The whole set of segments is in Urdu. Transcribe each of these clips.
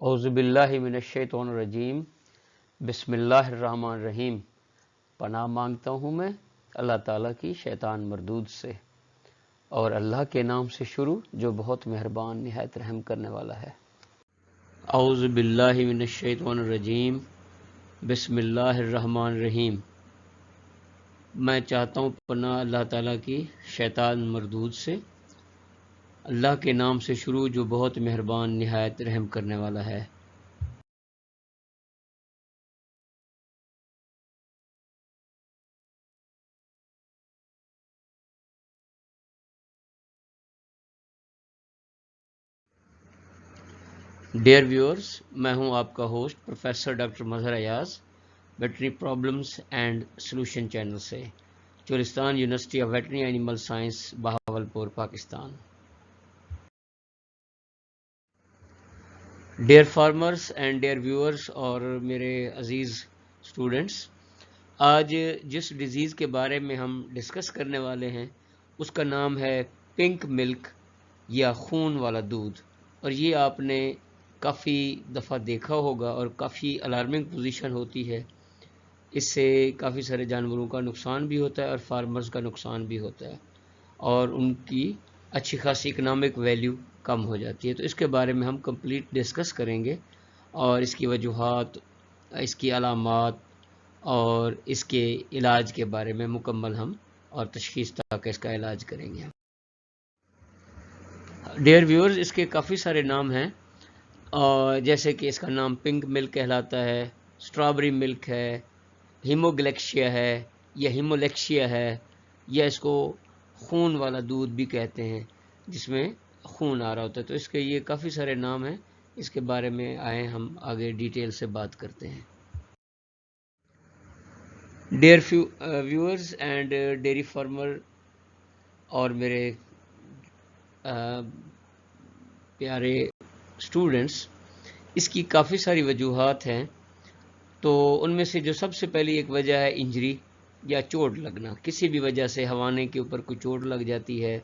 اعوذ باللہ من الشیطان الرجیم بسم اللہ الرحمن الرحیم۔ پناہ مانگتا ہوں میں اللہ تعالیٰ کی شیطان مردود سے، اور اللہ کے نام سے شروع جو بہت مہربان نہایت رحم کرنے والا ہے۔ اعوذ باللہ من الشیطان الرجیم بسم اللہ الرحمن الرحیم۔ میں چاہتا ہوں پناہ اللہ تعالیٰ کی شیطان مردود سے، اللہ کے نام سے شروع جو بہت مہربان نہایت رحم کرنے والا ہے۔ ڈیئر ویورز، میں ہوں آپ کا host professor doctor Mazhar Ayaz, veterinary problems and solution channel سے، Cholistan university of veterinary animal science, Bahawalpur, Pakistan. Dear farmers and dear viewers اور میرے عزیز اسٹوڈنٹس، آج جس ڈیزیز کے بارے میں ہم ڈسکس کرنے والے ہیں اس کا نام ہے پنک ملک یا خون والا دودھ، اور یہ آپ نے کافی دفعہ دیکھا ہوگا اور کافی الارمنگ پوزیشن ہوتی ہے۔ اس سے کافی سارے جانوروں کا نقصان بھی ہوتا ہے اور فارمرز کا نقصان بھی ہوتا ہے، اور ان کی اچھی خاصی اکنامک ویلیو کم ہو جاتی ہے۔ تو اس کے بارے میں ہم کمپلیٹ ڈسکس کریں گے، اور اس کی وجوہات، اس کی علامات اور اس کے علاج کے بارے میں مکمل ہم اور تشخیص تک اس کا علاج کریں گے۔ ڈیئر ویورز، اس کے کافی سارے نام ہیں، جیسے کہ اس کا نام پنک ملک کہلاتا ہے، اسٹرابری ملک ہے، ہیموگلیکشیا ہے یا ہیمولیکشیا ہے، یا اس کو خون والا دودھ بھی کہتے ہیں جس میں خون آ رہا ہوتا ہے۔ تو اس کے یہ کافی سارے نام ہیں، اس کے بارے میں آئے ہم آگے ڈیٹیل سے بات کرتے ہیں۔ Dear viewers and dairy farmer اور میرے پیارے اسٹوڈنٹس، اس کی کافی ساری وجوہات ہیں۔ تو ان میں سے جو سب سے پہلی ایک وجہ ہے انجری یا چوٹ لگنا، کسی بھی وجہ سے ہوانے کے اوپر کوئی چوٹ لگ جاتی ہے،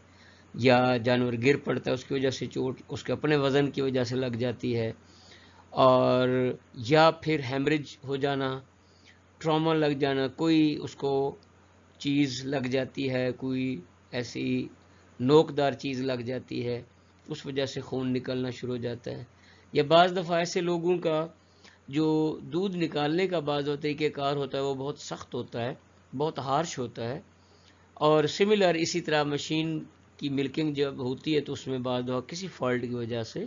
یا جانور گر پڑتا ہے اس کی وجہ سے چوٹ اس کے اپنے وزن کی وجہ سے لگ جاتی ہے، اور یا پھر ہیمریج ہو جانا، ٹراما لگ جانا، کوئی اس کو چیز لگ جاتی ہے، کوئی ایسی نوکدار چیز لگ جاتی ہے، اس وجہ سے خون نکلنا شروع ہو جاتا ہے۔ یا بعض دفعہ ایسے لوگوں کا جو دودھ نکالنے کا بعض طریقہ کار ہوتا ہے وہ بہت سخت ہوتا ہے، بہت ہارش ہوتا ہے، اور سملر اسی طرح مشین کی ملکنگ جب ہوتی ہے تو اس میں بعض دفعہ کسی فالٹ کی وجہ سے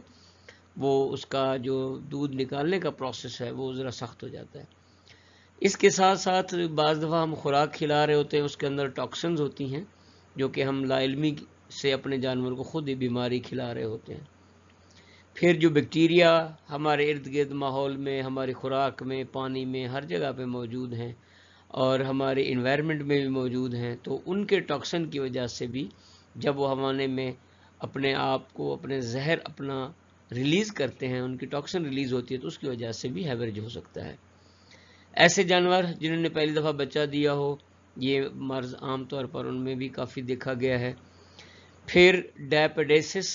وہ اس کا جو دودھ نکالنے کا پروسیس ہے وہ ذرا سخت ہو جاتا ہے۔ اس کے ساتھ ساتھ بعض دفعہ ہم خوراک کھلا رہے ہوتے ہیں، اس کے اندر ٹاکسنز ہوتی ہیں جو کہ ہم لا علمی سے اپنے جانور کو خود ہی بیماری کھلا رہے ہوتے ہیں۔ پھر جو بیکٹیریا ہمارے ارد گرد ماحول میں، ہماری خوراک میں، پانی میں، ہر جگہ پہ موجود ہیں اور ہمارے انوائرمنٹ میں بھی موجود ہیں، تو ان کے ٹاکسن کی وجہ سے بھی جب وہ ہوانے میں اپنے آپ کو، اپنے زہر اپنا ریلیز کرتے ہیں، ان کی ٹاکسن ریلیز ہوتی ہے، تو اس کی وجہ سے بھی ہیمریج ہو سکتا ہے۔ ایسے جانور جنہوں نے پہلی دفعہ بچہ دیا ہو، یہ مرض عام طور پر ان میں بھی کافی دیکھا گیا ہے۔ پھر ڈائپیڈیسس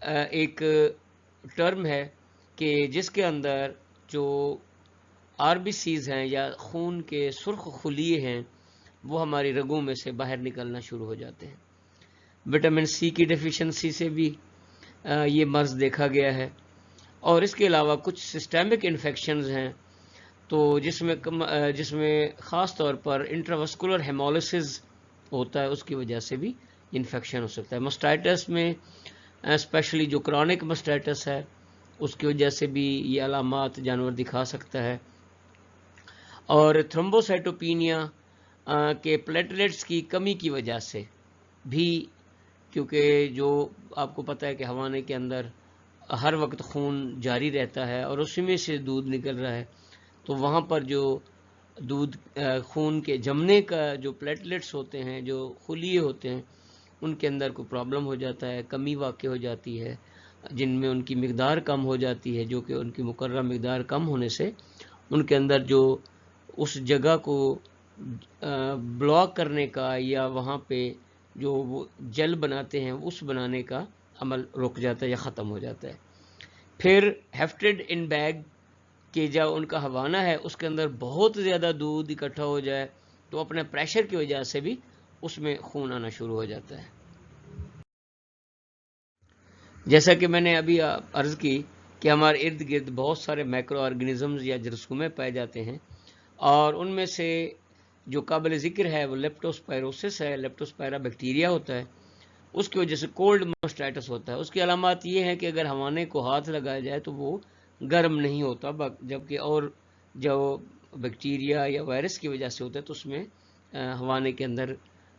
ایک ٹرم ہے کہ جس کے اندر جو آر بی سیز ہیں یا خون کے سرخ خلیے ہیں وہ ہماری رگوں میں سے باہر نکلنا شروع ہو جاتے ہیں۔ وٹامن سی کی ڈیفیشنسی سے بھی یہ مرض دیکھا گیا ہے، اور اس کے علاوہ کچھ سسٹمک انفیکشنز ہیں تو جس میں خاص طور پر انٹراواسکولر ہیمولائسس ہوتا ہے، اس کی وجہ سے بھی انفیکشن ہو سکتا ہے۔ مسٹائٹس میں اسپیشلی جو کرونک مسٹائٹس ہے اس کی وجہ سے بھی یہ علامات جانور دکھا سکتا ہے، اور تھرومبوسائٹوپینیا کے پلیٹلیٹس کی کمی کی وجہ سے بھی، کیونکہ جو آپ کو پتہ ہے کہ ہوانے کے اندر ہر وقت خون جاری رہتا ہے اور اسی میں سے دودھ نکل رہا ہے، تو وہاں پر جو دودھ خون کے جمنے کا جو پلیٹلیٹس ہوتے ہیں، جو خلیے ہوتے ہیں، ان کے اندر کوئی پرابلم ہو جاتا ہے، کمی واقع ہو جاتی ہے، جن میں ان کی مقدار کم ہو جاتی ہے، جو کہ ان کی مقررہ مقدار کم ہونے سے ان کے اندر جو اس جگہ کو بلاک کرنے کا یا وہاں پہ جو وہ جل بناتے ہیں اس بنانے کا عمل رک جاتا ہے یا ختم ہو جاتا ہے۔ پھر ہیفٹڈ ان بیگ کہ جب ان کا ہوانہ ہے اس کے اندر بہت زیادہ دودھ اکٹھا ہو جائے تو اپنے پریشر کی وجہ سے بھی اس میں خون آنا شروع ہو جاتا ہے. جیسا کہ میں نے ابھی عرض کی کہ ہمارے ارد گرد بہت سارے مائکرو آرگنزمز یا جراثومے پائے جاتے ہیں، اور ان میں سے جو قابل ذکر ہے وہ لیپٹوسپائروسس ہے. لیپٹوسپائرا بیکٹیریا ہوتا ہے، اس کی وجہ سے کولڈ ماسٹائٹس ہوتا ہے. اس کی علامات یہ ہیں کہ اگر ہوانے کو ہاتھ لگایا جائے تو وہ گرم نہیں ہوتا، جبکہ اور جو بیکٹیریا یا وائرس کی وجہ سے ہوتا ہے تو اس میں ہوانے کے اندر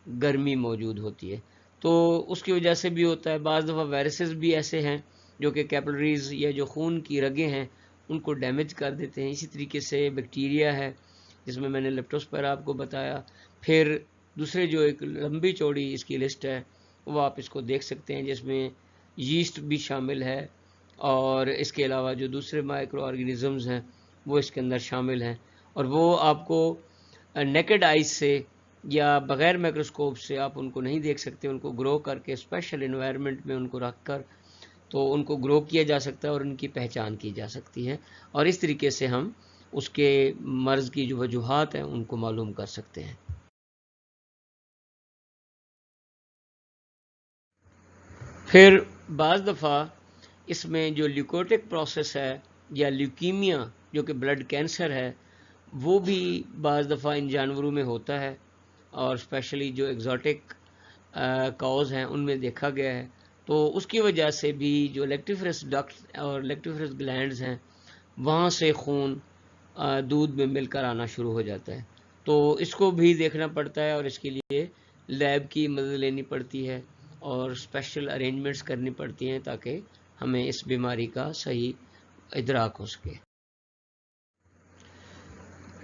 گرمی موجود ہوتی ہے، تو اس کی وجہ سے بھی ہوتا ہے. بعض دفعہ وائرسز بھی ایسے ہیں جو کہ کیپلریز یا جو خون کی رگیں ہیں ان کو ڈیمیج کر دیتے ہیں. اسی طریقے سے بیکٹیریا ہے جس میں نے لیپٹوسپائرا آپ کو بتایا. پھر دوسرے جو ایک لمبی چوڑی اس کی لسٹ ہے وہ آپ اس کو دیکھ سکتے ہیں، جس میں یسٹ بھی شامل ہے، اور اس کے علاوہ جو دوسرے مائکرو آرگنزمز ہیں وہ اس کے اندر شامل ہیں، اور وہ آپ کو نیکڈ آئیز سے یا بغیر مائکروسکوپ سے آپ ان کو نہیں دیکھ سکتے. ان کو گرو کر کے اسپیشل انوائرمنٹ میں ان کو رکھ کر تو ان کو گرو کیا جا سکتا ہے اور ان کی پہچان کی جا سکتی ہے، اور اس طریقے سے ہم اس کے مرض کی جو وجوہات ہیں ان کو معلوم کر سکتے ہیں. پھر بعض دفعہ اس میں جو لیوکوٹک پروسیس ہے یا لیوکیمیا جو کہ بلڈ کینسر ہے وہ بھی بعض دفعہ ان جانوروں میں ہوتا ہے، اور اسپیشلی جو ایگزاٹک کاؤز ہیں ان میں دیکھا گیا ہے. تو اس کی وجہ سے بھی جو لیکٹیفرس ڈکٹ اور لیکٹیفرس گلینڈز ہیں وہاں سے خون دودھ میں مل کر آنا شروع ہو جاتا ہے. تو اس کو بھی دیکھنا پڑتا ہے، اور اس کے لیے لیب کی مدد لینی پڑتی ہے اور اسپیشل ارینجمنٹس کرنی پڑتی ہیں تاکہ ہمیں اس بیماری کا صحیح ادراک ہو سکے.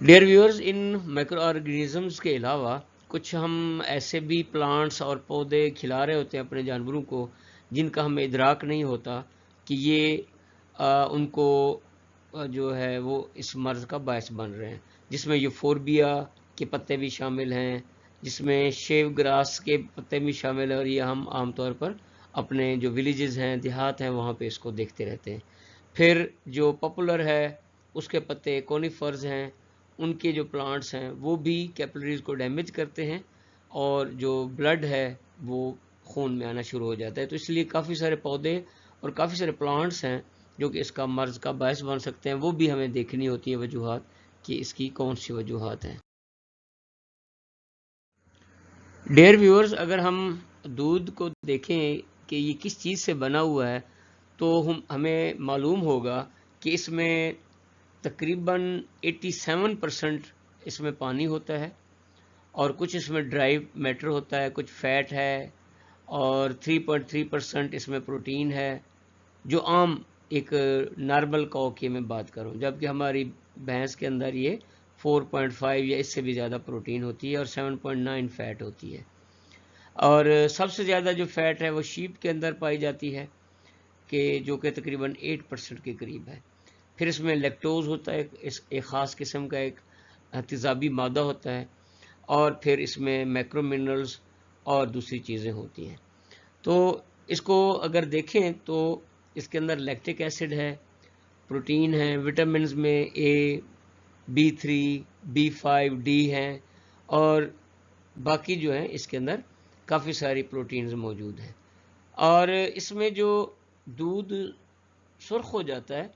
ڈیئر ویورز، ان مائکرو آرگنزمز کے علاوہ کچھ ہم ایسے بھی پلانٹس اور پودے کھلا رہے ہوتے ہیں اپنے جانوروں کو جن کا ہمیں ادراک نہیں ہوتا کہ یہ ان کو جو ہے وہ اس مرض کا باعث بن رہے ہیں، جس میں یوفوربیا کے پتے بھی شامل ہیں، جس میں شیو گراس کے پتے بھی شامل ہیں، اور یہ ہم عام طور پر اپنے جو ولیجز ہیں، دیہات ہیں، وہاں پہ اس کو دیکھتے رہتے ہیں. پھر جو پاپولر ہے اس کے پتے کونیفرز ہیں، ان کے جو پلانٹس ہیں وہ بھی کیپلریز کو ڈیمیج کرتے ہیں، اور جو بلڈ ہے وہ خون میں آنا شروع ہو جاتا ہے. تو اس لیے کافی سارے پودے اور کافی سارے پلانٹس ہیں جو کہ اس کا مرض کا باعث بن سکتے ہیں، وہ بھی ہمیں دیکھنی ہوتی ہے وجوہات کہ اس کی کون سی وجوہات ہیں. ڈیئر ویورز، اگر ہم دودھ کو دیکھیں کہ یہ کس چیز سے بنا ہوا ہے تو ہمیں معلوم ہوگا کہ اس میں تقریباً 87% اس میں پانی ہوتا ہے، اور کچھ اس میں ڈرائی میٹر ہوتا ہے، کچھ فیٹ ہے، اور 3.3% اس میں پروٹین ہے، جو عام ایک نارمل کاؤ کی میں بات کروں، جبکہ ہماری بھینس کے اندر یہ 4.5 یا اس سے بھی زیادہ پروٹین ہوتی ہے اور 7.9 فیٹ ہوتی ہے. اور سب سے زیادہ جو فیٹ ہے وہ شیپ کے اندر پائی جاتی ہے کہ جو کہ تقریباً 8% کے قریب ہے. پھر اس میں لیکٹوز ہوتا ہے، ایک خاص قسم کا ایک تیزابی مادہ ہوتا ہے، اور پھر اس میں میکرو منرلز اور دوسری چیزیں ہوتی ہیں. تو اس کو اگر دیکھیں تو اس کے اندر لیکٹک ایسڈ ہے، پروٹین ہے، وٹامنز میں B3 B5 D ہیں، اور باقی جو ہیں اس کے اندر کافی ساری پروٹینز موجود ہیں. اور اس میں جو دودھ سرخ ہو جاتا ہے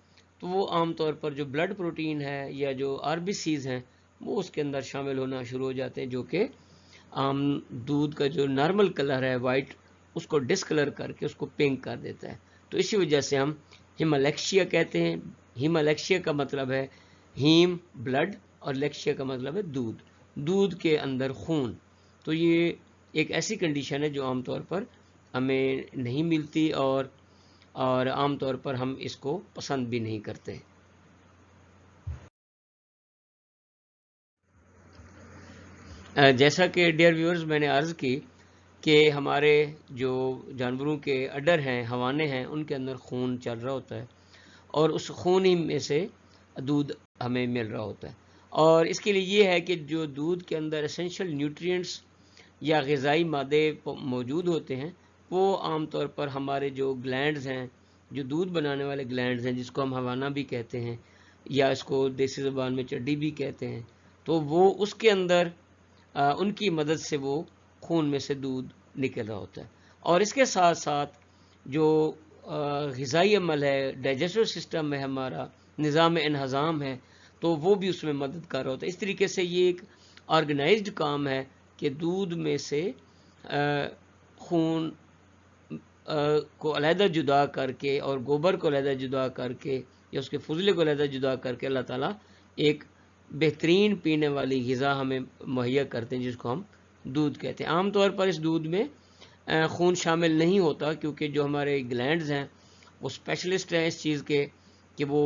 تو وہ عام طور پر جو بلڈ پروٹین ہے یا جو RBCs ہیں وہ اس کے اندر شامل ہونا شروع ہو جاتے ہیں، جو کہ عام دودھ کا جو نارمل کلر ہے وائٹ اس کو ڈسکلر کر کے اس کو پنک کر دیتا ہے. تو اسی وجہ سے ہم ہیمالیکشیا کہتے ہیں. ہیمالیکشیا کا مطلب ہے ہیم بلڈ، اور لیکشیا کا مطلب ہے دودھ، دودھ کے اندر خون. تو یہ ایک ایسی کنڈیشن ہے جو عام طور پر ہمیں نہیں ملتی، اور عام طور پر ہم اس کو پسند بھی نہیں کرتے. جیسا کہ ڈیئر ویورز میں نے عرض کی کہ ہمارے جو جانوروں کے اڈر ہیں، ہوانے ہیں، ان کے اندر خون چل رہا ہوتا ہے، اور اس خون ہی میں سے دودھ ہمیں مل رہا ہوتا ہے. اور اس کے لیے یہ ہے کہ جو دودھ کے اندر اسینشل نیوٹرینٹس یا غذائی مادے موجود ہوتے ہیں وہ عام طور پر ہمارے جو گلینڈز ہیں جو دودھ بنانے والے گلینڈز ہیں جس کو ہم ہوانہ بھی کہتے ہیں یا اس کو دیسی زبان میں چڈی بھی کہتے ہیں، تو وہ اس کے اندر ان کی مدد سے وہ خون میں سے دودھ نکل رہا ہوتا ہے. اور اس کے ساتھ ساتھ جو غذائی عمل ہے، ڈائجسٹو سسٹم ہے، ہمارا نظام انہضام ہے، تو وہ بھی اس میں مدد کر رہا ہوتا ہے. اس طریقے سے یہ ایک آرگنائزڈ کام ہے کہ دودھ میں سے خون کو علیحدہ جدا کر کے اور گوبر کو علیحدہ جدا کر کے یا اس کے فضلے کو علیحدہ جدا کر کے اللہ تعالیٰ ایک بہترین پینے والی غذا ہمیں مہیا کرتے ہیں جس کو ہم دودھ کہتے ہیں. عام طور پر اس دودھ میں خون شامل نہیں ہوتا کیونکہ جو ہمارے گلینڈز ہیں وہ اسپیشلسٹ ہیں اس چیز کے کہ وہ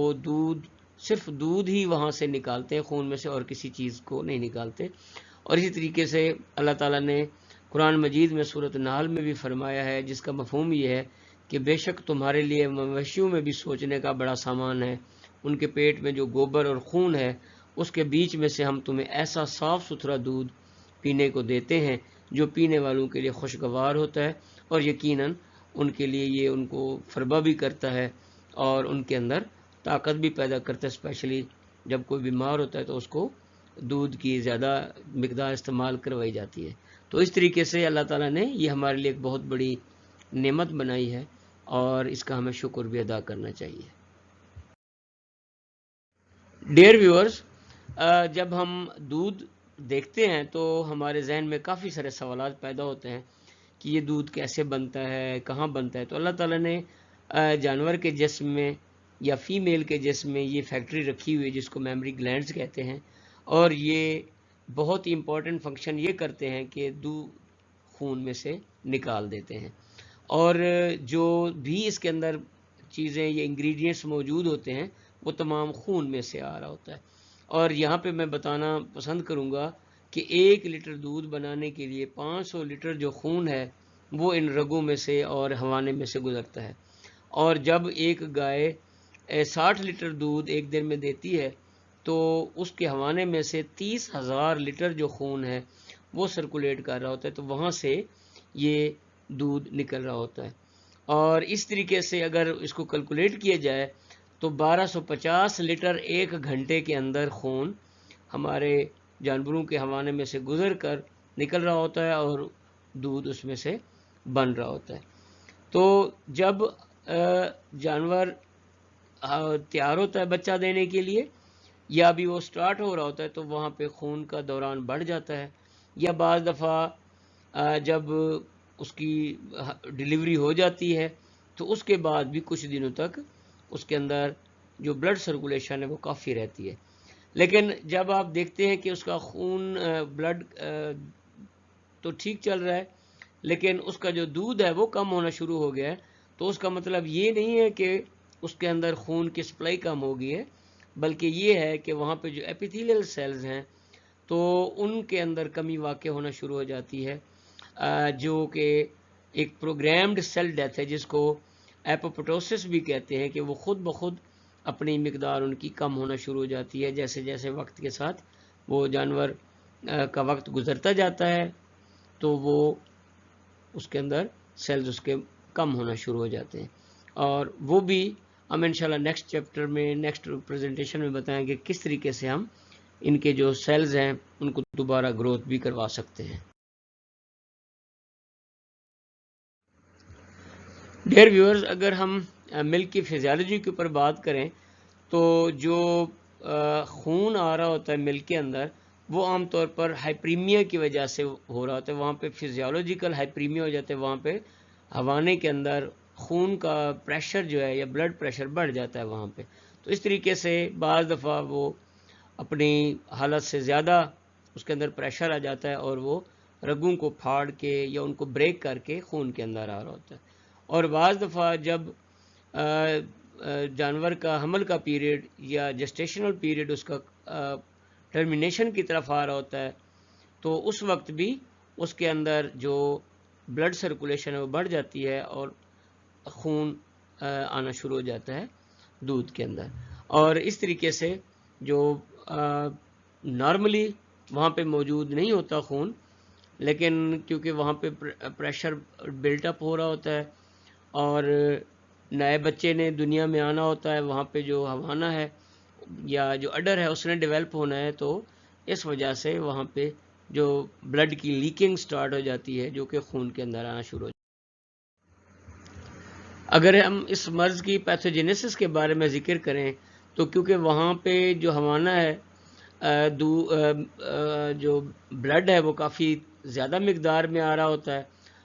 صرف دودھ ہی وہاں سے نکالتے ہیں خون میں سے اور کسی چیز کو نہیں نکالتے. اور اسی طریقے سے اللہ تعالیٰ نے قرآن مجید میں سورۃ النحل میں بھی فرمایا ہے، جس کا مفہوم یہ ہے کہ بے شک تمہارے لیے مویشیوں میں بھی سوچنے کا بڑا سامان ہے، ان کے پیٹ میں جو گوبر اور خون ہے اس کے بیچ میں سے ہم تمہیں ایسا صاف ستھرا دودھ پینے کو دیتے ہیں جو پینے والوں کے لیے خوشگوار ہوتا ہے اور یقیناً ان کے لیے یہ ان کو فربہ بھی کرتا ہے اور ان کے اندر طاقت بھی پیدا کرتا ہے. اسپیشلی جب کوئی بیمار ہوتا ہے تو اس کو دودھ کی زیادہ مقدار استعمال کروائی جاتی ہے. تو اس طریقے سے اللہ تعالیٰ نے یہ ہمارے لیے ایک بہت بڑی نعمت بنائی ہے اور اس کا ہمیں شکر بھی ادا کرنا چاہیے. ڈیئر ویورز، جب ہم دودھ دیکھتے ہیں تو ہمارے ذہن میں کافی سارے سوالات پیدا ہوتے ہیں کہ یہ دودھ کیسے بنتا ہے، کہاں بنتا ہے. تو اللہ تعالیٰ نے جانور کے جسم میں یا فیمیل کے جسم میں یہ فیکٹری رکھی ہوئی ہے جس کو میمری گلینڈز کہتے ہیں، اور یہ بہت ہی امپورٹنٹ فنکشن یہ کرتے ہیں کہ دودھ خون میں سے نکال دیتے ہیں. اور جو بھی اس کے اندر چیزیں یا انگریڈینٹس موجود ہوتے ہیں وہ تمام خون میں سے آ رہا ہوتا ہے. اور یہاں پہ میں بتانا پسند کروں گا کہ 1 لیٹر دودھ بنانے کے لیے 500 لیٹر جو خون ہے وہ ان رگوں میں سے اور ہوانے میں سے گزرتا ہے. اور جب ایک گائے 60 لیٹر دودھ ایک دن میں دیتی ہے تو اس کے ہوانے میں سے 30,000 لیٹر جو خون ہے وہ سرکولیٹ کر رہا ہوتا ہے، تو وہاں سے یہ دودھ نکل رہا ہوتا ہے. اور اس طریقے سے اگر اس کو کیلکولیٹ کیا جائے تو 1250 لیٹر ایک گھنٹے کے اندر خون ہمارے جانوروں کے ہوانے میں سے گزر کر نکل رہا ہوتا ہے اور دودھ اس میں سے بن رہا ہوتا ہے. تو جب جانور تیار ہوتا ہے بچہ دینے کے لیے یا بھی وہ سٹارٹ ہو رہا ہوتا ہے تو وہاں پہ خون کا دوران بڑھ جاتا ہے، یا بعض دفعہ جب اس کی ڈیلیوری ہو جاتی ہے تو اس کے بعد بھی کچھ دنوں تک اس کے اندر جو بلڈ سرکولیشن ہے وہ کافی رہتی ہے. لیکن جب آپ دیکھتے ہیں کہ اس کا خون بلڈ تو ٹھیک چل رہا ہے لیکن اس کا جو دودھ ہے وہ کم ہونا شروع ہو گیا ہے، تو اس کا مطلب یہ نہیں ہے کہ اس کے اندر خون کی سپلائی کم ہو گئی ہے، بلکہ یہ ہے کہ وہاں پہ جو ایپیتھیلیل سیلز ہیں تو ان کے اندر کمی واقع ہونا شروع ہو جاتی ہے، جو کہ ایک پروگرامڈ سیل ڈیتھ ہے جس کو ایپوپٹوسس بھی کہتے ہیں، کہ وہ خود بخود اپنی مقدار ان کی کم ہونا شروع ہو جاتی ہے جیسے جیسے وقت کے ساتھ وہ جانور کا وقت گزرتا جاتا ہے تو وہ اس کے اندر سیلز اس کے کم ہونا شروع ہو جاتے ہیں. اور وہ بھی ہم انشاءاللہ نیکسٹ چیپٹر میں نیکسٹ پریزنٹیشن میں بتائیں گے کس طریقے سے ہم ان کے جو سیلز ہیں ان کو دوبارہ گروتھ بھی کروا سکتے ہیں. ڈیئر ویورز، اگر ہم ملک کی فزیالوجی کے اوپر بات کریں تو جو خون آ رہا ہوتا ہے ملک کے اندر وہ عام طور پر ہائپریمیا کی وجہ سے ہو رہا ہوتا ہے. وہاں پہ فزیولوجیکل ہائپریمیا ہو جاتا ہے، وہاں پہ ہوانے کے اندر خون کا پریشر جو ہے یا بلڈ پریشر بڑھ جاتا ہے وہاں پہ. تو اس طریقے سے بعض دفعہ وہ اپنی حالت سے زیادہ اس کے اندر پریشر آ جاتا ہے اور وہ رگوں کو پھاڑ کے یا ان کو بریک کر کے خون کے اندر آ رہا ہوتا ہے. اور بعض دفعہ جب جانور کا حمل کا پیریڈ یا جسٹیشنل پیریڈ اس کا ٹرمینیشن کی طرف آ رہا ہوتا ہے تو اس وقت بھی اس کے اندر جو بلڈ سرکولیشن ہے وہ بڑھ جاتی ہے اور خون آنا شروع ہو جاتا ہے دودھ کے اندر. اور اس طریقے سے جو نارملی وہاں پہ موجود نہیں ہوتا خون، لیکن کیونکہ وہاں پہ پریشر بلٹ اپ ہو رہا ہوتا ہے اور نئے بچے نے دنیا میں آنا ہوتا ہے، وہاں پہ جو ہوانہ ہے یا جو اڈر ہے اس نے ڈیولپ ہونا ہے، تو اس وجہ سے وہاں پہ جو بلڈ کی لیکنگ سٹارٹ ہو جاتی ہے، جو کہ خون کے اندر آنا شروع ہو جاتی ہے۔ اگر ہم اس مرض کی پیتھوجینیسس کے بارے میں ذکر کریں تو کیونکہ وہاں پہ جو ہوانہ ہے، جو بلڈ ہے وہ کافی زیادہ مقدار میں آ رہا ہوتا ہے،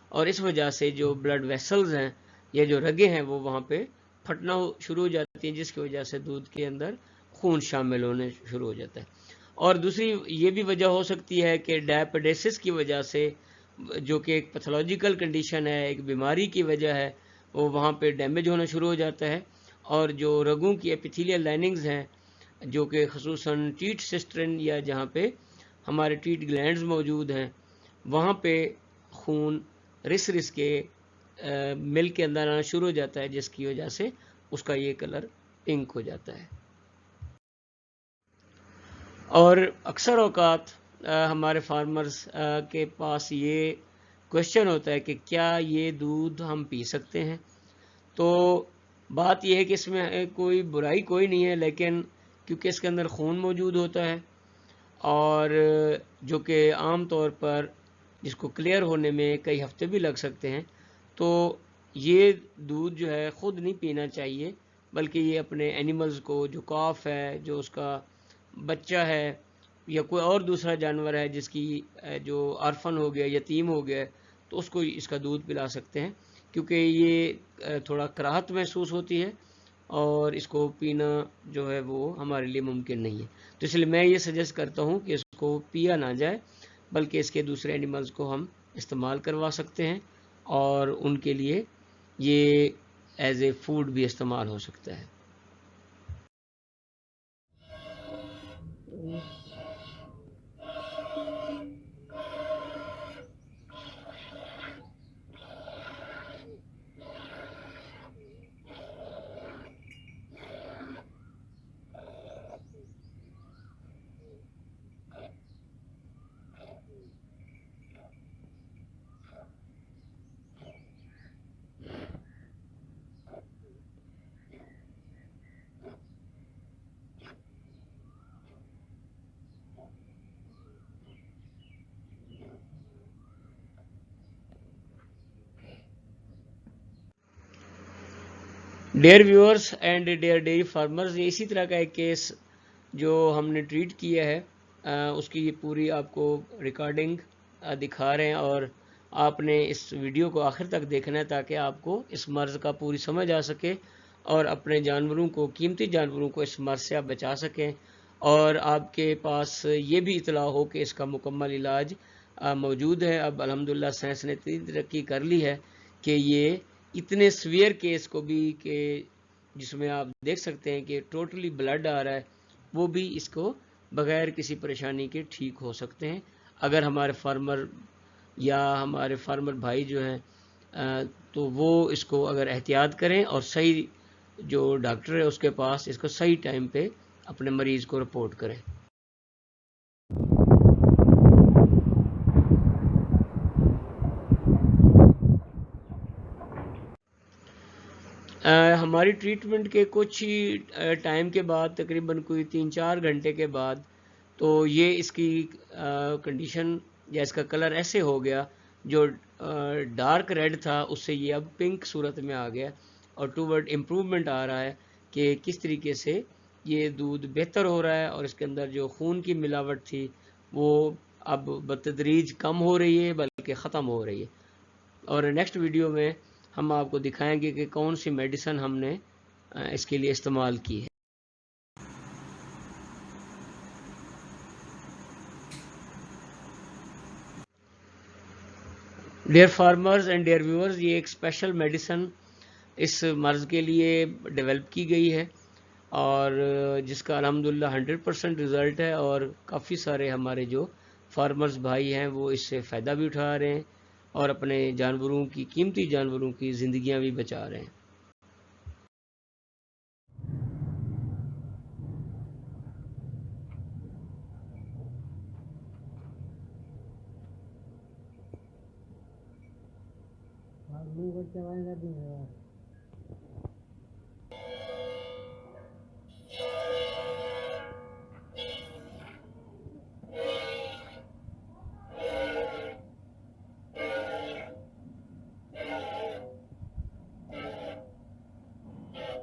اور اس وجہ سے جو بلڈ ویسلز ہیں یا جو رگیں ہیں وہ وہاں پہ پھٹنا شروع ہو جاتی ہیں، جس کی وجہ سے دودھ کے اندر خون شامل ہونے شروع ہو جاتا ہے۔ اور دوسری یہ بھی وجہ ہو سکتی ہے کہ ڈائپیڈیسس کی وجہ سے، جو کہ ایک پیتھولوجیکل کنڈیشن ہے، ایک بیماری کی وجہ ہے، وہ وہاں پہ ڈیمیج ہونا شروع ہو جاتا ہے، اور جو رگوں کی ایپیتھیلیل لائننگز ہیں، جو کہ خصوصاً ٹیٹ سسٹرن یا جہاں پہ ہمارے ٹیٹ گلینڈز موجود ہیں، وہاں پہ خون رس رس کے مل کے اندر آنا شروع ہو جاتا ہے، جس کی وجہ سے اس کا یہ کلر پنک ہو جاتا ہے۔ اور اکثر اوقات ہمارے فارمرز کے پاس یہ کوشچن ہوتا ہے کہ کیا یہ دودھ ہم پی سکتے ہیں؟ تو بات یہ ہے کہ اس میں کوئی برائی کوئی نہیں ہے، لیکن کیونکہ اس کے اندر خون موجود ہوتا ہے، اور جو کہ عام طور پر جس کو کلیئر ہونے میں کئی ہفتے بھی لگ سکتے ہیں، تو یہ دودھ جو ہے خود نہیں پینا چاہیے، بلکہ یہ اپنے اینیملز کو، جو کاف ہے، جو اس کا بچہ ہے، یا کوئی اور دوسرا جانور ہے جس کی جو آرفن ہو گیا، یتیم ہو گیا، تو اس کو اس کا دودھ پلا سکتے ہیں، کیونکہ یہ تھوڑا کراہت محسوس ہوتی ہے اور اس کو پینا جو ہے وہ ہمارے لیے ممکن نہیں ہے۔ تو اس لیے میں یہ سجیسٹ کرتا ہوں کہ اس کو پیا نہ جائے، بلکہ اس کے دوسرے اینیملز کو ہم استعمال کروا سکتے ہیں، اور ان کے لیے یہ ایز اے فوڈ بھی استعمال ہو سکتا ہے۔ Dear viewers and dear dairy farmers, یہ اسی طرح کا ایک کیس جو ہم نے ٹریٹ کیا ہے، اس کی یہ پوری آپ کو ریکارڈنگ دکھا رہے ہیں، اور آپ نے اس ویڈیو کو آخر تک دیکھنا ہے تاکہ آپ کو اس مرض کا پوری سمجھ آ سکے، اور اپنے جانوروں کو، قیمتی جانوروں کو اس مرض سے آپ بچا سکیں، اور آپ کے پاس یہ بھی اطلاع ہو کہ اس کا مکمل علاج موجود ہے۔ اب الحمدللہ سائنس نے اتنی ترقی کر لی ہے کہ یہ اتنے سویئر کیس کو بھی، کہ جس میں آپ دیکھ سکتے ہیں کہ ٹوٹلی بلڈ آ رہا ہے، وہ بھی اس کو بغیر کسی پریشانی کے ٹھیک ہو سکتے ہیں، اگر ہمارے فارمر یا ہمارے فارمر بھائی جو ہیں تو وہ اس کو اگر احتیاط کریں، اور صحیح جو ڈاکٹر ہے اس کے پاس اس کو صحیح ٹائم پہ اپنے مریض کو رپورٹ کریں۔ ہماری ٹریٹمنٹ کے کچھ ہی ٹائم کے بعد، تقریباً کوئی 3-4 گھنٹے کے بعد، تو یہ اس کی کنڈیشن یا اس کا کلر ایسے ہو گیا، جو ڈارک ریڈ تھا اس سے یہ اب پنک صورت میں آ گیا، اور ٹوورڈ امپروومنٹ آ رہا ہے کہ کس طریقے سے یہ دودھ بہتر ہو رہا ہے، اور اس کے اندر جو خون کی ملاوٹ تھی وہ اب بتدریج کم ہو رہی ہے، بلکہ ختم ہو رہی ہے۔ اور نیکسٹ ویڈیو میں ہم آپ کو دکھائیں گے کہ کون سی میڈیسن ہم نے اس کے لیے استعمال کی ہے۔ Dear farmers and dear viewers, یہ ایک اسپیشل میڈیسن اس مرض کے لیے ڈیولپ کی گئی ہے، اور جس کا الحمدللہ 100% رزلٹ ہے، اور کافی سارے ہمارے جو فارمرز بھائی ہیں وہ اس سے فائدہ بھی اٹھا رہے ہیں، اور اپنے جانوروں کی، قیمتی جانوروں کی زندگیاں بھی بچا رہے ہیں۔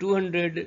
200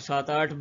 7-8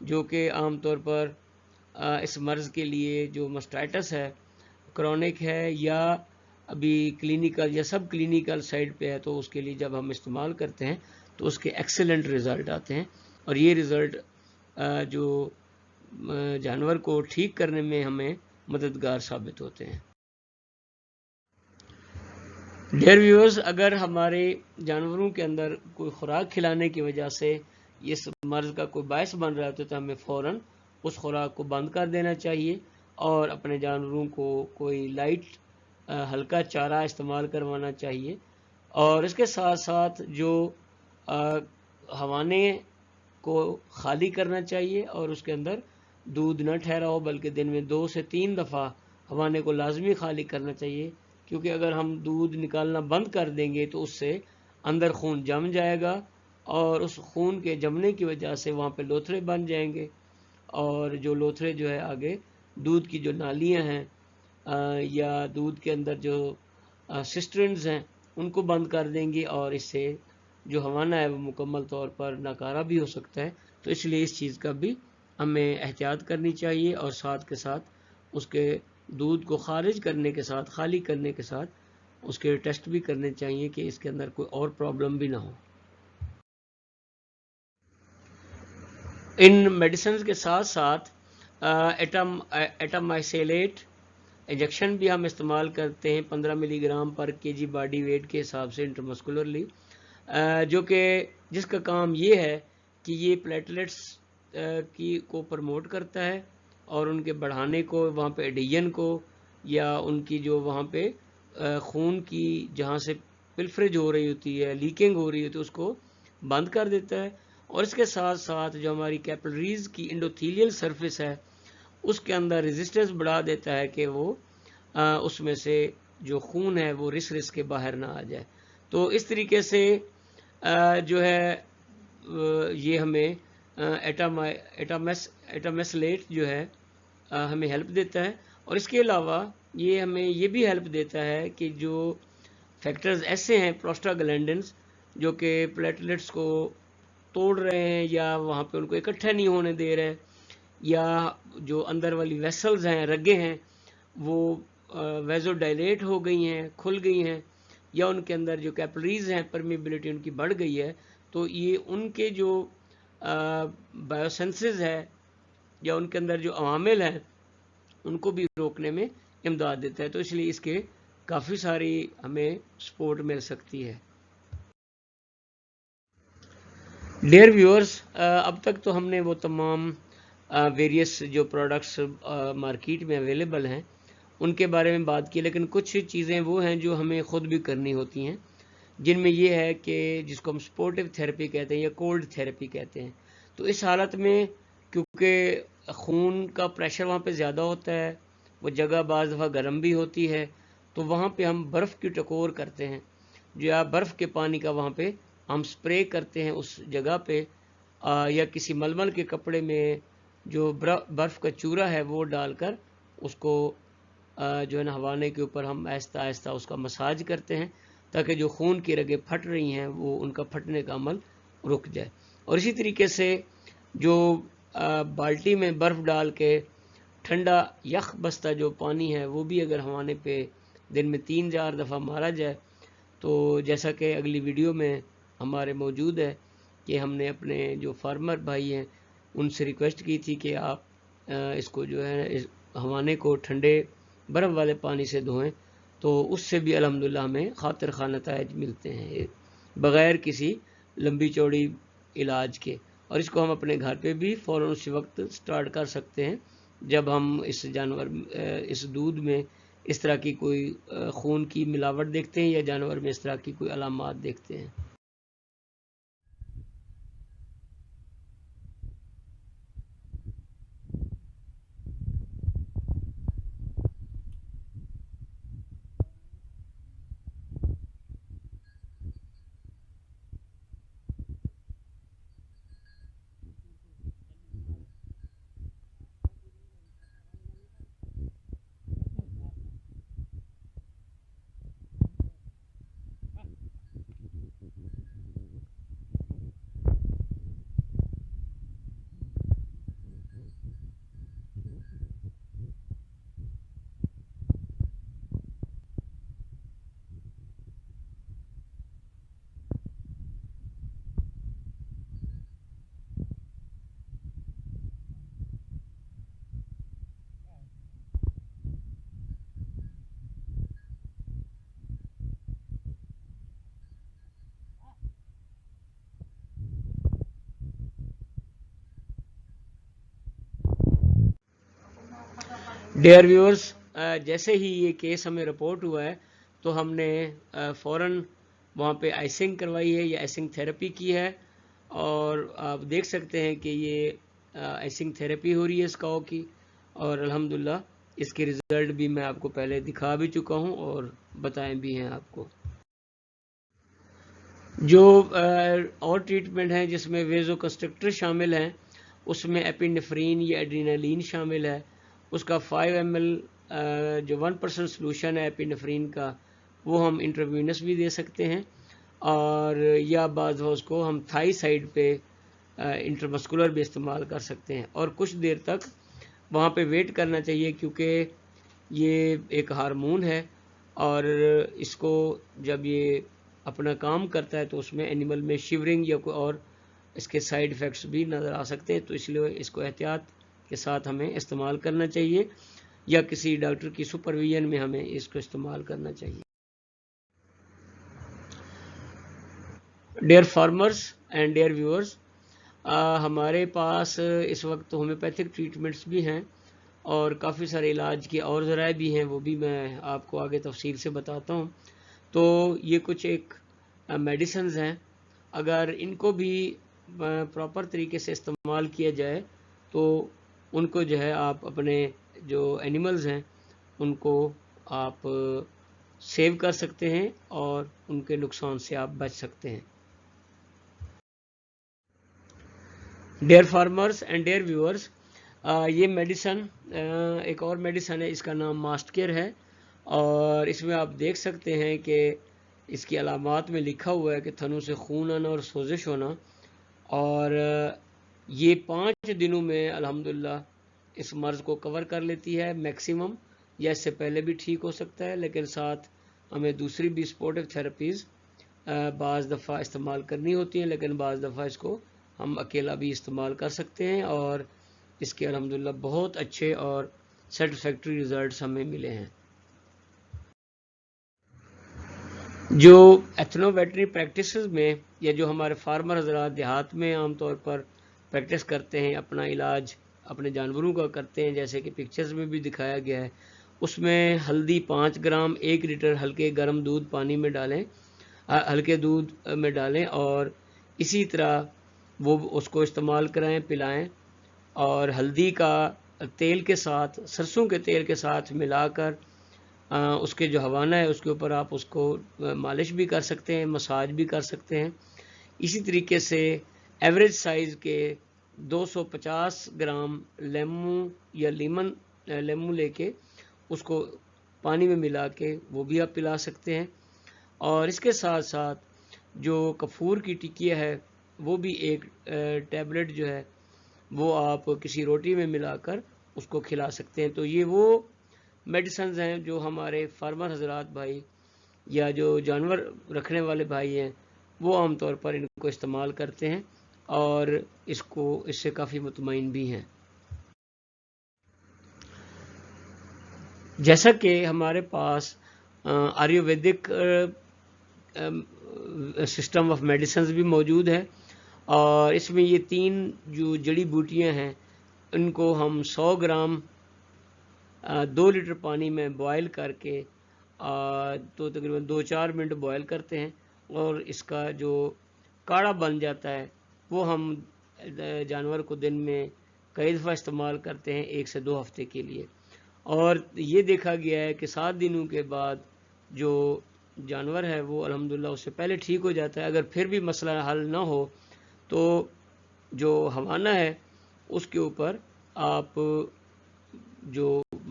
جو کہ عام طور پر اس مرض کے لیے جو مسٹائٹس ہے کرونک ہے یا ابھی کلینیکل یا سب کلینیکل سائڈ پہ ہے، تو اس کے لیے جب ہم استعمال کرتے ہیں تو اس کے ایکسیلنٹ رزلٹ آتے ہیں، اور یہ رزلٹ جو جانور کو ٹھیک کرنے میں ہمیں مددگار ثابت ہوتے ہیں۔ ڈیئر ویورز، اگر ہمارے جانوروں کے اندر کوئی خوراک کھلانے کی وجہ سے اس مرض کا کوئی باعث بن رہا ہے تو ہمیں فوراً اس خوراک کو بند کر دینا چاہیے اور اپنے جانوروں کو کوئی لائٹ ہلکا چارہ استعمال کروانا چاہیے، اور اس کے ساتھ ساتھ جو ہوانے کو خالی کرنا چاہیے اور اس کے اندر دودھ نہ ٹھہرا ہو، بلکہ دن میں 2 سے 3 دفعہ ہوانے کو لازمی خالی کرنا چاہیے، کیونکہ اگر ہم دودھ نکالنا بند کر دیں گے تو اس سے اندر خون جم جائے گا، اور اس خون کے جمنے کی وجہ سے وہاں پہ لوتھڑے بن جائیں گے، اور جو لوتھڑے جو ہے آگے دودھ کی جو نالیاں ہیں یا دودھ کے اندر جو سسٹرنز ہیں ان کو بند کر دیں گی، اور اس سے جو ہوانہ ہے وہ مکمل طور پر ناکارہ بھی ہو سکتا ہے۔ تو اس لیے اس چیز کا بھی ہمیں احتیاط کرنی چاہیے، اور ساتھ کے ساتھ اس کے دودھ کو خارج کرنے کے ساتھ، خالی کرنے کے ساتھ اس کے ٹیسٹ بھی کرنے چاہیے کہ اس کے اندر کوئی اور پرابلم بھی نہ ہو۔ ان میڈیسنز کے ساتھ ساتھ ایٹامائسیلیٹ انجیکشن بھی ہم استعمال کرتے ہیں 15 ملی گرام پر کے جی باڈی ویٹ کے حساب سے انٹرمسکولرلی، جو کہ جس کا کام یہ ہے کہ یہ پلیٹلیٹس کو پروموٹ کرتا ہے اور ان کے بڑھانے کو، وہاں پہ ایڈیژن کو یا ان کی جو وہاں پہ خون کی جہاں سے پلفریج ہو رہی ہوتی ہے، لیکنگ ہو رہی ہوتی ہے، اس کو بند کر دیتا ہے، اور اس کے ساتھ ساتھ جو ہماری کیپلریز کی انڈوتھیلیل سرفیس ہے اس کے اندر ریزسٹنس بڑھا دیتا ہے کہ وہ اس میں سے جو خون ہے وہ رس کے باہر نہ آ جائے۔ تو اس طریقے سے جو ہے یہ ہمیں ایٹامسلیٹ جو ہے ہمیں ہیلپ دیتا ہے، اور اس کے علاوہ یہ ہمیں یہ بھی ہیلپ دیتا ہے کہ جو فیکٹرز ایسے ہیں پروسٹاگلینڈنز جو کہ پلیٹلیٹس کو توڑ رہے ہیں یا وہاں پہ ان کو اکٹھا نہیں ہونے دے رہے، یا جو اندر والی ویسلز ہیں، رگیں ہیں، وہ ویزو ڈائلیٹ ہو گئی ہیں، کھل گئی ہیں، یا ان کے اندر جو کیپلریز ہیں پرمیبلٹی ان کی بڑھ گئی ہے، تو یہ ان کے جو بایوسینسز ہے یا ان کے اندر جو عوامل ہیں ان کو بھی روکنے میں امداد دیتا ہے۔ تو اس لیے اس کے کافی ساری ہمیں سپورٹ مل سکتی ہے۔ ڈیئر ویورز، اب تک تو ہم نے وہ تمام ویریس جو پروڈکٹس مارکیٹ میں اویلیبل ہیں ان کے بارے میں بات کی، لیکن کچھ چیزیں وہ ہیں جو ہمیں خود بھی کرنی ہوتی ہیں، جن میں یہ ہے کہ جس کو ہم سپورٹیو تھیراپی کہتے ہیں یا کولڈ تھیراپی کہتے ہیں۔ تو اس حالت میں کیونکہ خون کا پریشر وہاں پہ زیادہ ہوتا ہے، وہ جگہ بعض دفعہ گرم بھی ہوتی ہے، تو وہاں پہ ہم برف کی ٹکور کرتے ہیں، یا برف کے پانی کا وہاں پہ ہم سپرے کرتے ہیں اس جگہ پہ، یا کسی ململ کے کپڑے میں جو برف کا چورا ہے وہ ڈال کر اس کو جو ہے نا ہوانے کے اوپر ہم آہستہ آہستہ اس کا مساج کرتے ہیں تاکہ جو خون کی رگیں پھٹ رہی ہیں وہ ان کا پھٹنے کا عمل رک جائے۔ اور اسی طریقے سے جو بالٹی میں برف ڈال کے ٹھنڈا یخ بستہ جو پانی ہے وہ بھی اگر ہوانے پہ دن میں 3-4 دفعہ مارا جائے، تو جیسا کہ اگلی ویڈیو میں ہمارے موجود ہے کہ ہم نے اپنے جو فارمر بھائی ہیں ان سے ریکویسٹ کی تھی کہ آپ اس کو جو ہے ہوانے کو ٹھنڈے برف والے پانی سے دھوئیں، تو اس سے بھی الحمدللہ ہمیں خاطر خواہ نتائج ملتے ہیں بغیر کسی لمبی چوڑی علاج کے، اور اس کو ہم اپنے گھر پہ بھی فوراً اسی وقت سٹارٹ کر سکتے ہیں جب ہم اس دودھ میں اس طرح کی کوئی خون کی ملاوٹ دیکھتے ہیں یا جانور میں اس طرح کی کوئی علامات دیکھتے ہیں۔ ڈیئر ویورز، جیسے ہی یہ کیس ہمیں رپورٹ ہوا ہے تو ہم نے فوراً وہاں پہ آئسنگ کروائی ہے یا آئسنگ تھیراپی کی ہے، اور آپ دیکھ سکتے ہیں کہ یہ آئسنگ تھیراپی ہو رہی ہے اسکاؤ کی، اور الحمدللہ اس کے ریزلٹ بھی میں آپ کو پہلے دکھا بھی چکا ہوں اور بتائیں بھی ہیں آپ کو۔ جو اور ٹریٹمنٹ ہیں جس میں ویزو کنسٹرکٹر شامل ہیں، اس میں ایپینیفرین یا ایڈرینالین شامل ہے، اس کا 5 ml جو 1% سلوشن ہے ایپینیفرین کا، وہ ہم انٹروینس بھی دے سکتے ہیں، اور یا بعض اس کو ہم تھائی سائڈ پہ انٹرمسکولر بھی استعمال کر سکتے ہیں، اور کچھ دیر تک وہاں پہ ویٹ کرنا چاہیے، کیونکہ یہ ایک ہارمون ہے اور اس کو جب یہ اپنا کام کرتا ہے تو اس میں اینیمل میں شیورنگ یا کوئی اور اس کے سائیڈ ایفیکٹس بھی نظر آ سکتے ہیں، تو اس لیے اس کو احتیاط کے ساتھ ہمیں استعمال کرنا چاہیے، یا کسی ڈاکٹر کی سپرویژن میں ہمیں اس کو استعمال کرنا چاہیے۔ Dear farmers and dear viewers, ہمارے پاس اس وقت ہومیوپیتھک ٹریٹمنٹس بھی ہیں اور کافی سارے علاج کے اور ذرائع بھی ہیں، وہ بھی میں آپ کو آگے تفصیل سے بتاتا ہوں۔ تو یہ کچھ ایک میڈیسنز ہیں، اگر ان کو بھی پراپر طریقے سے استعمال کیا جائے تو ان کو جو ہے آپ اپنے جو اینیملز ہیں ان کو آپ سیو کر سکتے ہیں اور ان کے نقصان سے آپ بچ سکتے ہیں۔ Dear farmers and dear viewers, یہ میڈیسن ایک اور میڈیسن ہے، اس کا نام ماسٹ کیئر ہے، اور اس میں آپ دیکھ سکتے ہیں کہ اس کی علامات میں لکھا ہوا ہے کہ تھنوں سے خون آنا اور سوزش ہونا، اور یہ 5 دنوں میں الحمدللہ اس مرض کو کور کر لیتی ہے میکسیمم، یا اس سے پہلے بھی ٹھیک ہو سکتا ہے، لیکن ساتھ ہمیں دوسری بھی سپورٹو تھراپیز بعض دفعہ استعمال کرنی ہوتی ہیں، لیکن بعض دفعہ اس کو ہم اکیلا بھی استعمال کر سکتے ہیں، اور اس کے الحمدللہ بہت اچھے اور سیٹسفیکٹری ریزلٹس ہمیں ملے ہیں۔ جو ایتھنو ویٹری پریکٹسز میں، یا جو ہمارے فارمر حضرات دیہات میں عام طور پر پریکٹس کرتے ہیں، اپنا علاج اپنے جانوروں کا کرتے ہیں، جیسے کہ پکچرز میں بھی دکھایا گیا ہے، اس میں ہلدی 5 گرام 1 لیٹر ہلکے گرم دودھ پانی میں ڈالیں، ہلکے دودھ میں ڈالیں، اور اسی طرح وہ اس کو استعمال کرائیں، پلائیں، اور ہلدی کا تیل کے ساتھ، سرسوں کے تیل کے ساتھ ملا کر اس کے جو ہوانہ ہے اس کے اوپر آپ اس کو مالش بھی کر سکتے ہیں، مساج بھی کر سکتے ہیں۔ اسی طریقے سے ایوریج سائز کے 250 گرام لیمو یا لیمو لے کے اس کو پانی میں ملا کے وہ بھی آپ پلا سکتے ہیں، اور اس کے ساتھ ساتھ جو کفور کی ٹکیا ہے وہ بھی ایک ٹیبلٹ جو ہے وہ آپ کسی روٹی میں ملا کر اس کو کھلا سکتے ہیں۔ تو یہ وہ میڈیسنز ہیں جو ہمارے فارمر حضرات بھائی یا جو جانور رکھنے والے بھائی ہیں وہ عام طور پر ان کو استعمال کرتے ہیں، اور اس سے کافی مطمئن بھی ہیں۔ جیسا کہ ہمارے پاس آیورویدک سسٹم آف میڈیسنز بھی موجود ہے، اور اس میں یہ 3 جو جڑی بوٹیاں ہیں ان کو ہم 100 گرام 2 لیٹر پانی میں بوائل کر کے تو تقریباً 2-4 منٹ بوائل کرتے ہیں، اور اس کا جو کاڑھا بن جاتا ہے وہ ہم جانور کو دن میں کئی دفعہ استعمال کرتے ہیں، 1 سے 2 ہفتے کے لیے، اور یہ دیکھا گیا ہے کہ 7 دنوں کے بعد جو جانور ہے وہ الحمدللہ اس سے پہلے ٹھیک ہو جاتا ہے۔ اگر پھر بھی مسئلہ حل نہ ہو تو جو ہوانہ ہے اس کے اوپر آپ جو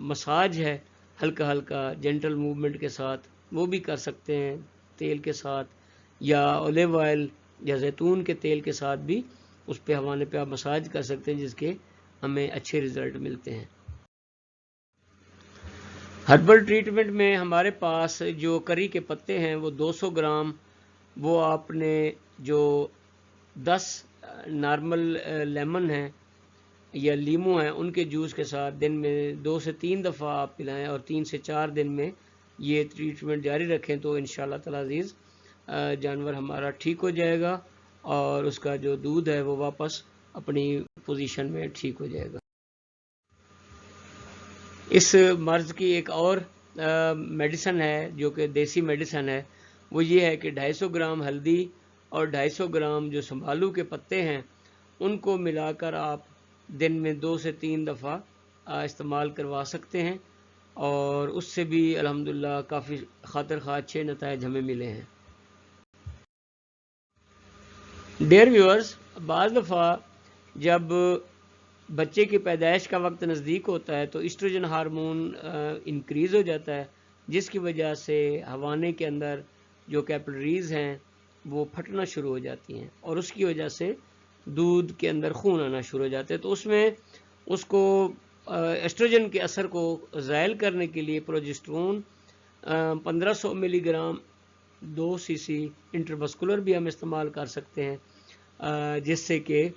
مساج ہے ہلکا ہلکا جینٹل موومنٹ کے ساتھ وہ بھی کر سکتے ہیں، تیل کے ساتھ یا اولیو آئل یا زیتون کے تیل کے ساتھ بھی اس پہ ہوانے پہ آپ مساج کر سکتے ہیں، جس کے ہمیں اچھے ریزلٹ ملتے ہیں۔ ہربل ٹریٹمنٹ میں ہمارے پاس جو کری کے پتے ہیں وہ 200 گرام، وہ آپ نے جو 10 نارمل لیمن ہیں یا لیمو ہیں ان کے جوس کے ساتھ دن میں 2 سے 3 دفعہ آپ پلائیں، اور 3 سے 4 دن میں یہ ٹریٹمنٹ جاری رکھیں، تو انشاءاللہ تعالی عزیز جانور ہمارا ٹھیک ہو جائے گا، اور اس کا جو دودھ ہے وہ واپس اپنی پوزیشن میں ٹھیک ہو جائے گا۔ اس مرض کی ایک اور میڈیسن ہے جو کہ دیسی میڈیسن ہے، وہ یہ ہے کہ 250 گرام ہلدی اور 250 گرام جو سنبھالو کے پتے ہیں ان کو ملا کر آپ دن میں 2 سے 3 دفعہ استعمال کروا سکتے ہیں، اور اس سے بھی الحمدللہ کافی خاطر خواہ اچھے نتائج ہمیں ملے ہیں۔ ڈیئر ویورز، بعض دفعہ جب بچے کی پیدائش کا وقت نزدیک ہوتا ہے تو ایسٹروجن ہارمون انکریز ہو جاتا ہے، جس کی وجہ سے ہوانے کے اندر جو کیپلریز ہیں وہ پھٹنا شروع ہو جاتی ہیں، اور اس کی وجہ سے دودھ کے اندر خون آنا شروع ہو جاتے ہیں۔ تو اس میں اس کو ایسٹروجن کے اثر کو زائل کرنے کے لیے پروجسٹرون 1500 ملی گرام 2 سی سی انٹرواسکولر بھی ہم استعمال کر سکتے ہیں، جس سے کہ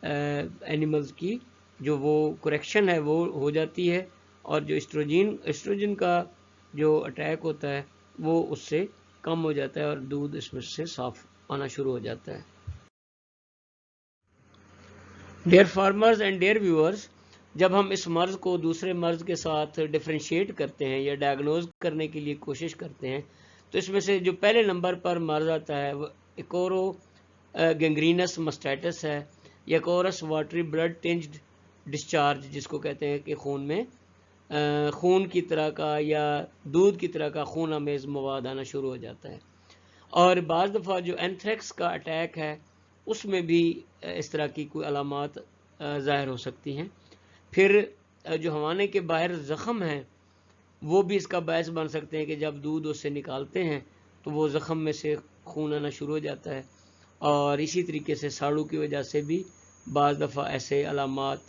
اینیملز کی جو وہ کریکشن ہے وہ ہو جاتی ہے، اور جو ایسٹروجن کا جو اٹیک ہوتا ہے وہ اس سے کم ہو جاتا ہے اور دودھ اس میں سے صاف آنا شروع ہو جاتا ہے۔ Dear farmers and dear viewers, جب ہم اس مرض کو دوسرے مرض کے ساتھ ڈفرینشیٹ کرتے ہیں یا ڈائگنوز کرنے کے لیے کوشش کرتے ہیں تو اس میں سے جو پہلے نمبر پر مرض آتا ہے وہ ایکورو گینگرینس مسٹیٹس ہے، یا کورس واٹری بلڈ ٹنجڈ ڈسچارج جس کو کہتے ہیں کہ خون میں خون کی طرح کا یا دودھ کی طرح کا خون آمیز مواد آنا شروع ہو جاتا ہے، اور بعض دفعہ جو اینتھریکس کا اٹیک ہے اس میں بھی اس طرح کی کوئی علامات ظاہر ہو سکتی ہیں۔ پھر جو ہوانے کے باہر زخم ہیں وہ بھی اس کا باعث بن سکتے ہیں کہ جب دودھ اس سے نکالتے ہیں تو وہ زخم میں سے خون آنا شروع ہو جاتا ہے، اور اسی طریقے سے ساڑو کی وجہ سے بھی بعض دفعہ ایسے علامات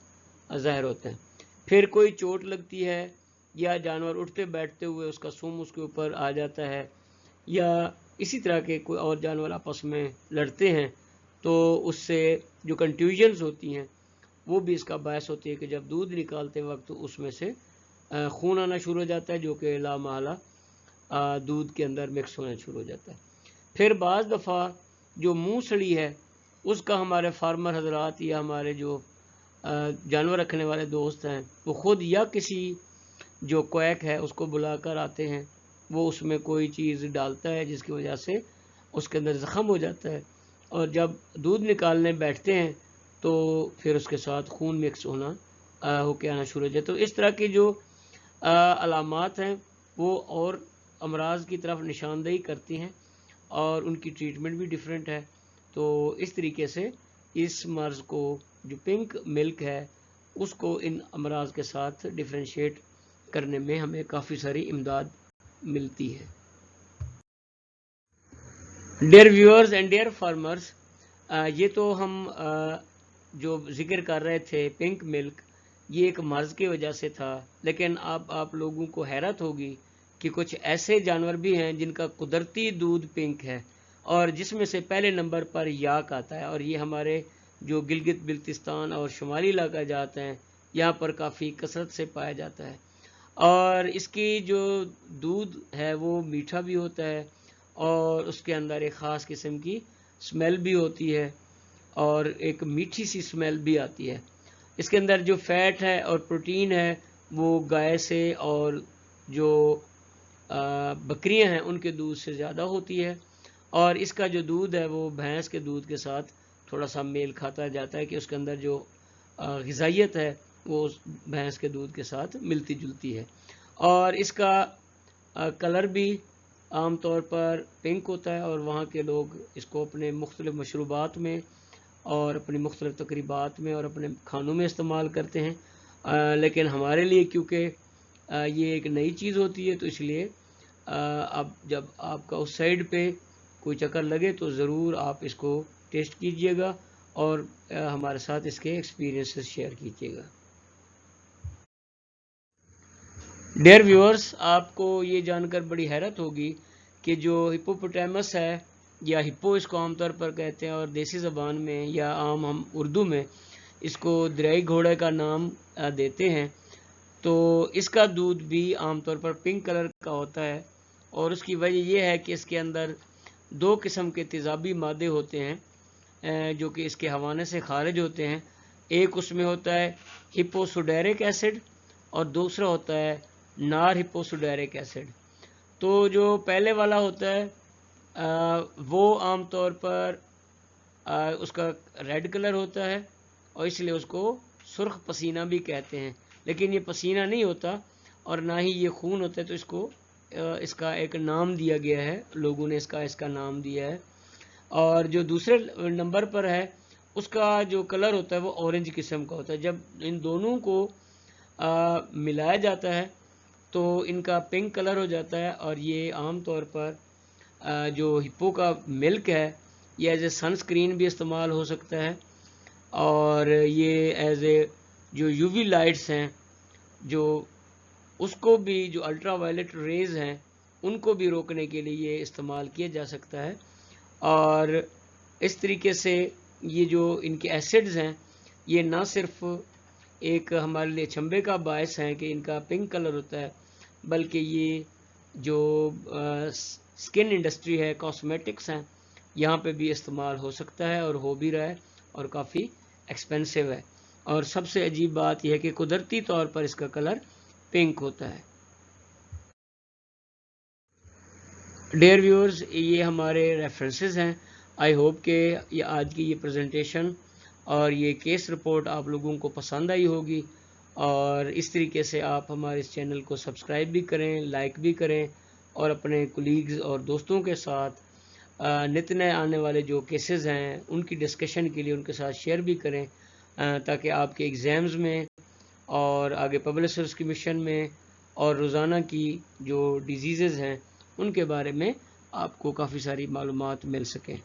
ظاہر ہوتے ہیں۔ پھر کوئی چوٹ لگتی ہے یا جانور اٹھتے بیٹھتے ہوئے اس کا سم اس کے اوپر آ جاتا ہے، یا اسی طرح کے کوئی اور جانور آپس میں لڑتے ہیں تو اس سے جو کنٹیوژنز ہوتی ہیں وہ بھی اس کا باعث ہوتی ہے کہ جب دودھ نکالتے وقت اس میں سے خون آنا شروع ہو جاتا ہے، جو کہ لا محالہ دودھ کے اندر مکس ہونا شروع ہو جاتا ہے۔ پھر بعض دفعہ جو منہ سڑی ہے اس کا ہمارے فارمر حضرات یا ہمارے جو جانور رکھنے والے دوست ہیں وہ خود یا کسی جو کویک ہے اس کو بلا کر آتے ہیں، وہ اس میں کوئی چیز ڈالتا ہے جس کی وجہ سے اس کے اندر زخم ہو جاتا ہے، اور جب دودھ نکالنے بیٹھتے ہیں تو پھر اس کے ساتھ خون مکس ہونا ہو کے آنا شروع ہو جاتا ہے۔ تو اس طرح کی جو علامات ہیں وہ اور امراض کی طرف نشاندہی کرتی ہیں، اور ان کی ٹریٹمنٹ بھی ڈیفرنٹ ہے۔ تو اس طریقے سے اس مرض کو جو پنک ملک ہے اس کو ان امراض کے ساتھ ڈیفرینشیٹ کرنے میں ہمیں کافی ساری امداد ملتی ہے۔ Dear viewers and dear farmers, یہ تو ہم جو ذکر کر رہے تھے پنک ملک، یہ ایک مرض کی وجہ سے تھا، لیکن اب آپ لوگوں کو حیرت ہوگی کہ کچھ ایسے جانور بھی ہیں جن کا قدرتی دودھ پنک ہے، اور جس میں سے پہلے نمبر پر یاک آتا ہے، اور یہ ہمارے جو گلگت بلتستان اور شمالی علاقہ جاتے ہیں یہاں پر کافی کثرت سے پایا جاتا ہے، اور اس کی جو دودھ ہے وہ میٹھا بھی ہوتا ہے، اور اس کے اندر ایک خاص قسم کی سمیل بھی ہوتی ہے، اور ایک میٹھی سی سمیل بھی آتی ہے۔ اس کے اندر جو فیٹ ہے اور پروٹین ہے وہ گائے سے اور جو بکریاں ہیں ان کے دودھ سے زیادہ ہوتی ہے، اور اس کا جو دودھ ہے وہ بھینس کے دودھ کے ساتھ تھوڑا سا میل کھاتا جاتا ہے کہ اس کے اندر جو غذائیت ہے وہ بھینس کے دودھ کے ساتھ ملتی جلتی ہے، اور اس کا کلر بھی عام طور پر پنک ہوتا ہے، اور وہاں کے لوگ اس کو اپنے مختلف مشروبات میں اور اپنی مختلف تقریبات میں اور اپنے کھانوں میں استعمال کرتے ہیں، لیکن ہمارے لیے کیونکہ یہ ایک نئی چیز ہوتی ہے تو اس لیے اب جب آپ کا اس سائڈ پہ کوئی چکر لگے تو ضرور آپ اس کو ٹیسٹ کیجئے گا اور ہمارے ساتھ اس کے ایکسپیرینسز شیئر کیجئے گا۔ ڈیئر ویورز، آپ کو یہ جان کر بڑی حیرت ہوگی کہ جو ہپوپوٹیمس ہے یا ہپو اس کو عام طور پر کہتے ہیں، اور دیسی زبان میں یا عام ہم اردو میں اس کو دریائی گھوڑے کا نام دیتے ہیں، تو اس کا دودھ بھی عام طور پر پنک کلر کا ہوتا ہے، اور اس کی وجہ یہ ہے کہ اس کے اندر 2 قسم کے تیزابی مادے ہوتے ہیں جو کہ اس کے ہوانے سے خارج ہوتے ہیں۔ ایک اس میں ہوتا ہے ہپوسوڈیرک ایسڈ، اور دوسرا ہوتا ہے نار ہپوسوڈیرک ایسڈ. تو جو پہلے والا ہوتا ہے وہ عام طور پر اس کا ریڈ کلر ہوتا ہے اور اس لیے اس کو سرخ پسینہ بھی کہتے ہیں، لیکن یہ پسینہ نہیں ہوتا اور نہ ہی یہ خون ہوتا ہے، تو اس کو اس کا ایک نام دیا گیا ہے، لوگوں نے اس کا نام دیا ہے. اور جو دوسرے نمبر پر ہے اس کا جو کلر ہوتا ہے وہ اورنج قسم کا ہوتا ہے. جب ان دونوں کو ملایا جاتا ہے تو ان کا پنک کلر ہو جاتا ہے، اور یہ عام طور پر جو ہپو کا ملک ہے یہ ایز اے سن اسکرین بھی استعمال ہو سکتا ہے، اور یہ ایز اے جو یو وی لائٹس ہیں جو اس کو بھی، جو الٹرا وائلٹ ریز ہیں ان کو بھی روکنے کے لیے یہ استعمال کیا جا سکتا ہے. اور اس طریقے سے یہ جو ان کے ایسڈز ہیں یہ نہ صرف ایک ہمارے لیے چنبے کا باعث ہیں کہ ان کا پنک کلر ہوتا ہے، بلکہ یہ جو سکن انڈسٹری ہے، کاسمیٹکس ہیں، یہاں پہ بھی استعمال ہو سکتا ہے اور ہو بھی رہا ہے اور کافی ایکسپینسو ہے. اور سب سے عجیب بات یہ ہے کہ قدرتی طور پر اس کا کلر پنک ہوتا ہے. ڈیئر ویورز، یہ ہمارے ریفرنسز ہیں. آئی ہوپ کہ یہ آج کی یہ پریزنٹیشن اور یہ کیس رپورٹ آپ لوگوں کو پسند آئی ہوگی، اور اس طریقے سے آپ ہمارے اس چینل کو سبسکرائب بھی کریں، لائک بھی کریں، اور اپنے کولیگز اور دوستوں کے ساتھ نت نئے آنے والے جو کیسز ہیں ان کی ڈسکشن کے لیے ان کے ساتھ شیئر بھی کریں، تاکہ آپ کے ایگزامز میں اور آگے پبلک سروس کمیشن میں اور روزانہ کی جو ڈیزیزز ہیں ان کے بارے میں آپ کو کافی ساری معلومات مل سکیں.